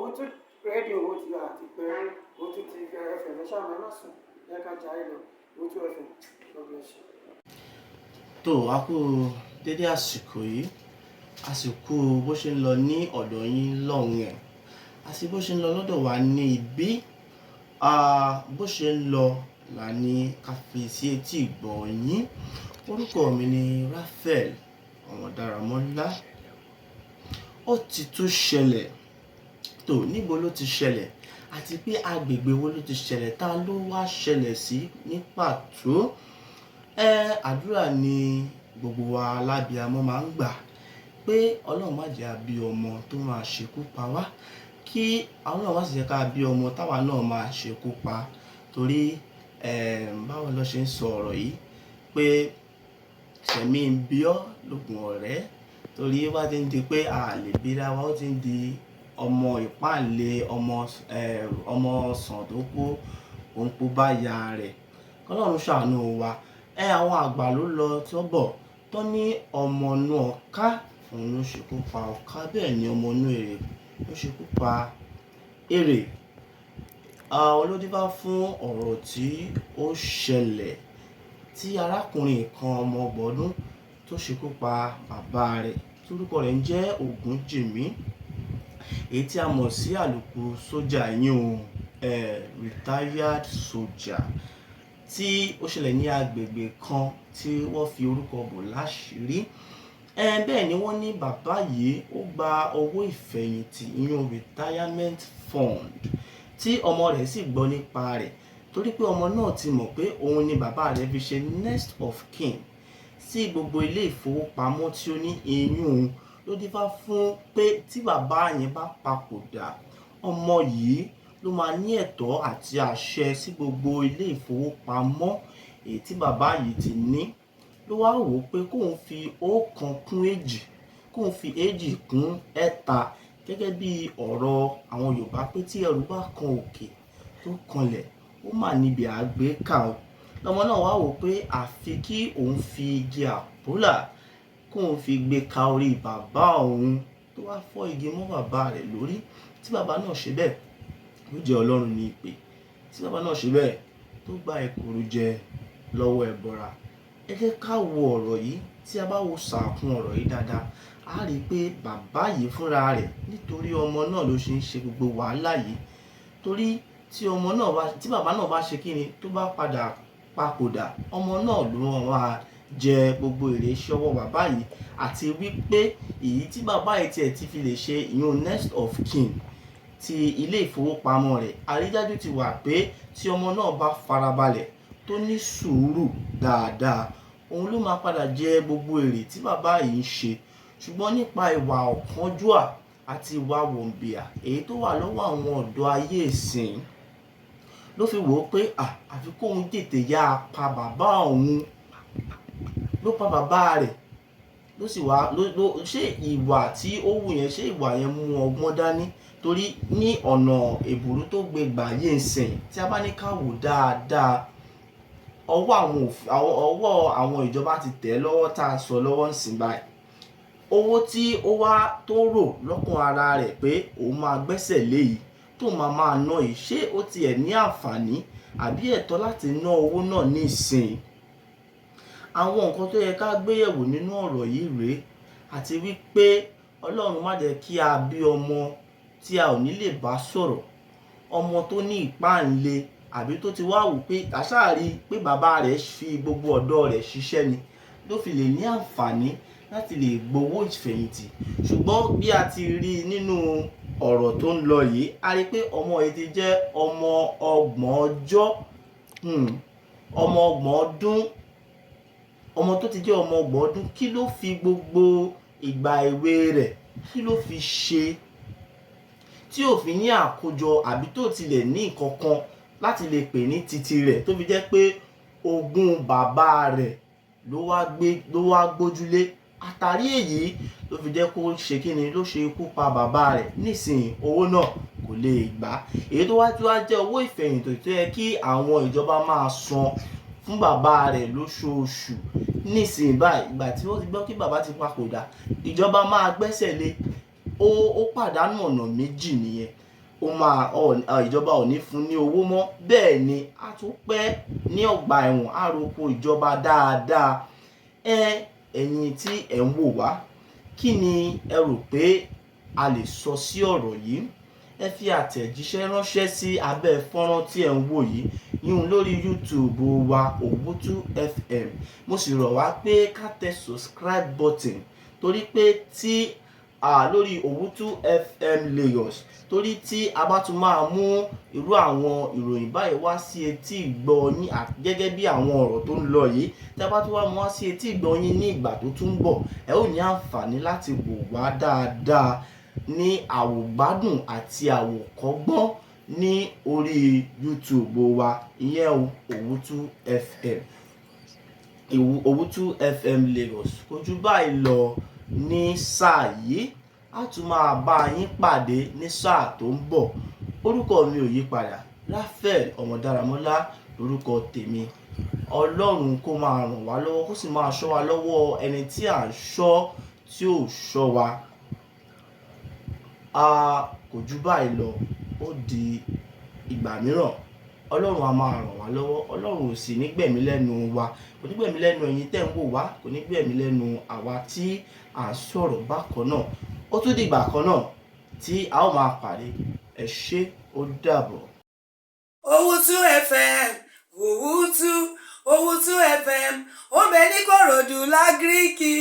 òun tún rédíò owó ti gbà àti pé òun tún ti ẹfẹ̀ lẹ́sàmọ́ ẹ má sùn ẹ ká jà ẹ lọ òun tún ẹfẹ̀ lọ́gbọ̀n ṣe. tó a kú dédé àsìkò yìí àsìkò bó ṣe ń lọ ní ọ̀dọ̀ yín lọ́hùn ẹ̀ àti bó ṣe ń lọ lọ́dọ̀ wa ní ibi bó ṣe ń lọ là ní káfí sí etí ìgbọ̀ yín. Orúkọ mi ni Raphael Ọmọdáramọ́lá. Ó ti tún ṣẹlẹ̀ tó níbo ló ti ṣẹlẹ̀ àti pé agbègbè wo ló ti ṣẹlẹ̀ tá ló wá ṣẹlẹ̀ sí ní pàtó. Àdúrà ni gbogbo wa alábíamọ máa ń gbà pé Ọlọ́run má jẹ́ a bí ọmọ tó máa ṣekú pa wá, kí àwọn náà má sì jẹ́ ká bí ọmọ táwa náà máa ṣekú pa. Torí báwo ló ṣe ń sọ ọ̀rọ̀ yìí pé ṣẹ̀mí ń bí ọ́ lóògùn ọ̀rẹ́, torí wá ti ń di pé a lè bíra wa, ó ti ń di ọmọ ìpáǹle ọmọ ọsàn tó kó òun kó bá ya rẹ̀. Ọlọ́run ṣàánú wa. Àwọn àgbà ló lọ tó bọ̀ tó ní ọmọ inú ọ̀ká òun ló ṣekú pa ọ̀ká, bẹ́ẹ̀ ni ọmọ inú èrè ló ṣekú pa èrè. Olódífá fún ọ̀rọ̀ tí ó ṣẹlẹ̀ tí arákùnrin kan ọmọ ọgbọ̀n ọdún tó ṣekú pa bàbá rẹ̀ torúkọ rẹ̀ ń jẹ́ Ògúnjìmí, èyí tí a mọ̀ sí àlùkò sójà yín retired soldier, tí ó ṣẹlẹ̀ ní agbègbè kan tí wọ́n fi orúkọ bò láṣìírí. Bẹ́ẹ̀ ni wọ́n ní bàbá yìí ó gba owó ìfẹ̀yìntì ìyún retirement fund tí ọmọ rẹ̀ sì gbọ́ nípa rẹ̀, torí pé ọmọ náà ti mọ̀ pé òun ni bàbá rẹ̀ fi ṣe next of kin sí gbogbo ilé ìfowópamọ́ tí ó ní ìyún ló dífá fún pé tí bàbá yẹn bá papòdà, ọmọ yìí ló máa ní ẹ̀tọ́ àti àṣẹ sí gbogbo ilé ìfowópamọ́ èyí tí bàbá yìí ti ní. Ló wá wò ó pé kóun fi ọ̀kan kún èjì, kóun fi èjì kún ẹ̀ta, gẹ́gẹ́ bí ọ̀rọ̀ àwọn Yorùbá pé tí ẹrù bá kan òkè tó kanlẹ̀ ó mà níbi àgbékà o. Lọ́mọ náà wá wò pé àfi kí òun fi igi àpólà kóun fi gbé ka orí bàbá òun, tó wá fọ́ igi mọ́ bàbá rẹ̀ lórí. Tí bàbá náà ṣe bẹ́ẹ̀ ló jẹ́ Ọlọ́run ní ìpè, tí bàbá náà ṣe bẹ́ẹ̀ tó gba èkuru jẹ lọ́wọ́ ẹbọra. Ẹ jẹ́ ká wo ọ̀rọ̀ yìí, tí a bá wo sàkún ọ̀rọ̀ yìí dáadáa a rí i pé bàbá yìí fúnra rẹ̀ nítorí ọmọ náà ló ṣe ń ṣe gbogbo wàhálà yìí. Torí tí bàbá náà bá ṣe kíni tó bá padà papòdà, ọmọ náà ló máa jẹ gbogbo èrè iṣẹ́ ọwọ́ bàbá yìí, àti wípé èyí tí bàbá yìí tiẹ̀ ti fi lè ṣe ìyún next of kin ti ilé ìfowópamọ́ rẹ̀, àrídájú ti wà pé tí ọmọ náà bá farabalẹ̀ tó ní sùúrù dáadáa, òun ló máa padà jẹ gbogbo èrè tí bàbá yìí ń ṣe. Ṣùgbọ́n nípa ìwà ọ̀kánjúà àti ìwà wọ̀nbìà èyí tó wà lọ́wọ́ àwọn ọ̀dọ́ ayé ìsìn ló fi wò ó pé àfi kóun tètè yá pa bàbá òun. Ló pa bàbá rẹ̀, ló sì wá ṣé ìwà tí ó wù yẹn, ṣé ìwà yẹn mú ọgbọ́n dání? Torí ní ọ̀nà èbùrú tó gbé gbà yé ìsìn, tí a bá ní ká wò dáadáa, ọwọ́ àwọn ìjọba ti tẹ̀ lọ́wọ́ tá a sọ lọ́wọ́ ń sìn báyìí. Owó tí ó wá tó rò lọ́kàn ara rẹ̀ pé òun máa gbẹ́sẹ̀ lé yìí tó máa ná yìí, ṣé ó tiẹ̀ ní àǹfààní àbí ẹ̀tọ́ láti ná owó náà ní ìsìn? Àwọn nǹkan tó yẹ ká gbéyẹ̀wò nínú ọ̀rọ̀ yìí rèé, àti wípé Ọlọ́run má jẹ́ kí a bí ọmọ tí a ò ní lè bá sọ̀rọ̀, ọmọ tó ní ìpáǹle àbí tó ti wá wò pé àṣàrí pé bàbá rẹ̀ fi gbogbo ọ̀dọ́ rẹ̀ ṣiṣẹ́ ni ló fi lè ní àǹfààní láti lè gbowó ìfẹ̀yìntì. Ṣùgbọ́n bí a ti rí nínú ọ̀rọ̀ tó ń lọ yìí, a rí pé ọmọ yìí ti jẹ́ ọmọ ọgbọ̀n ọjọ́, ọmọ ọgbọ̀n ọdún, ọmọ tó ti jẹ́ ọmọ ọgbọ̀n ọdún, kí ló fi gbogbo ìgbà èwe rẹ̀ kí ló fi ṣe tí ò fi ní àkójọ àbí tó tilẹ̀ ní nǹkan kan láti lè pè ní titi rẹ̀, tó fi jẹ́ pé ogún bàbá rẹ̀ ló wá gbójúlé. Àtàrí èyí ló fi jẹ́ kó ṣe kíni, ló ṣe ikú pa bàbá rẹ̀. Nísìnyí owó náà kò lè gbà. Èyí tó wá jẹ́ owó ìfẹ̀yìntì tó yẹ kí àwọn ìjọba máa san fún bàbá rẹ̀ lóṣooṣù. Nísìnyí báyìí, ìgbà tí wọ́n ti gbọ́ kí bàbá ti papòdà, ìjọba máa gbẹ́sẹ̀ lé. Ó pàdánù ọ̀nà méjì nìyẹn. ìjọba ò ní fún ní owó mọ́, bẹ́ẹ̀ ni a tún pẹ́ ní ọgbà ẹ̀wọ̀n, á roko ìjọba dáadáa. Ẹ̀yin tí ẹ̀ ń wò wá, kí ni ẹ rò pé a lè sọ sí ọ̀rọ̀ yìí? Ẹ fi àtẹ̀jíṣẹ́ ránṣẹ́ sí abẹ́ fọ́nrán tí ẹ̀ ń wò yìí, yín lórí YouTube wa Owutu FM. Mo sì rọ̀ wá pé ká tẹ subscribe button torí pé lórí Owutu FM Lagos, torí tí a bá tún máa mú irú àwọn ìròyìn báyìí wá sí etí ìgbọ́ yín gẹ́gẹ́ bí àwọn ọ̀rọ̀ tó ń lọ yìí, tí a bá tún wá mú wá sí etí ìgbọ́ yín ní ìgbà tó tún bọ̀, ẹ ó ní àǹfààní láti wò wá dáadáa ní àwògbádùn àti àwòkọ́gbọ́n ní orí YouTube wa, ìyẹn Owutu FM. Owutu FM Lagos kò jù báyìí lọ ní sáà yìí, a tún máa bá yín pàdé ní sáà tó ń bọ̀. Orúkọ mi ò yí padà, Raphael Ọmọdáramọ́lá lórúkọ tèmi. Ọlọ́run kó máa ràn wá lọ́wọ́, kó sì máa ṣọ́ wa lọ́wọ́ ẹni tí à ń ṣọ́ tí ò ṣọ́ wa. Kò jù báyìí lọ, ó di ìgbà mìíràn. Ọlọ́run á máa ràn wá lọ́wọ́, Ọlọ́run ò sì ní gbẹ̀mí lẹ́nu wa, kò ní gbẹ̀mí lẹ́nu ẹ̀yin tẹ́ ń wò wá, kò ní gbẹ̀mí lẹ́nu àwa tí à ń sọ̀rọ̀ bákan náà. Ó tún di ìgbà kan náà tí a ó máa pàdé. Ẹ ṣé, ó dàbọ̀. Owutu FM, Owutu FM, ó bẹ ní Kòròdú lágíríkì.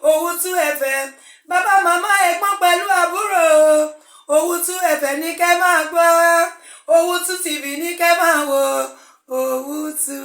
Owutu FM, bàbá màmá ẹ̀gbọ́n pẹ̀lú àbúrò. Owutu FM ní kẹ́ máa gbọ́, Owutu TV ní kẹ́ máa wò. Owutu.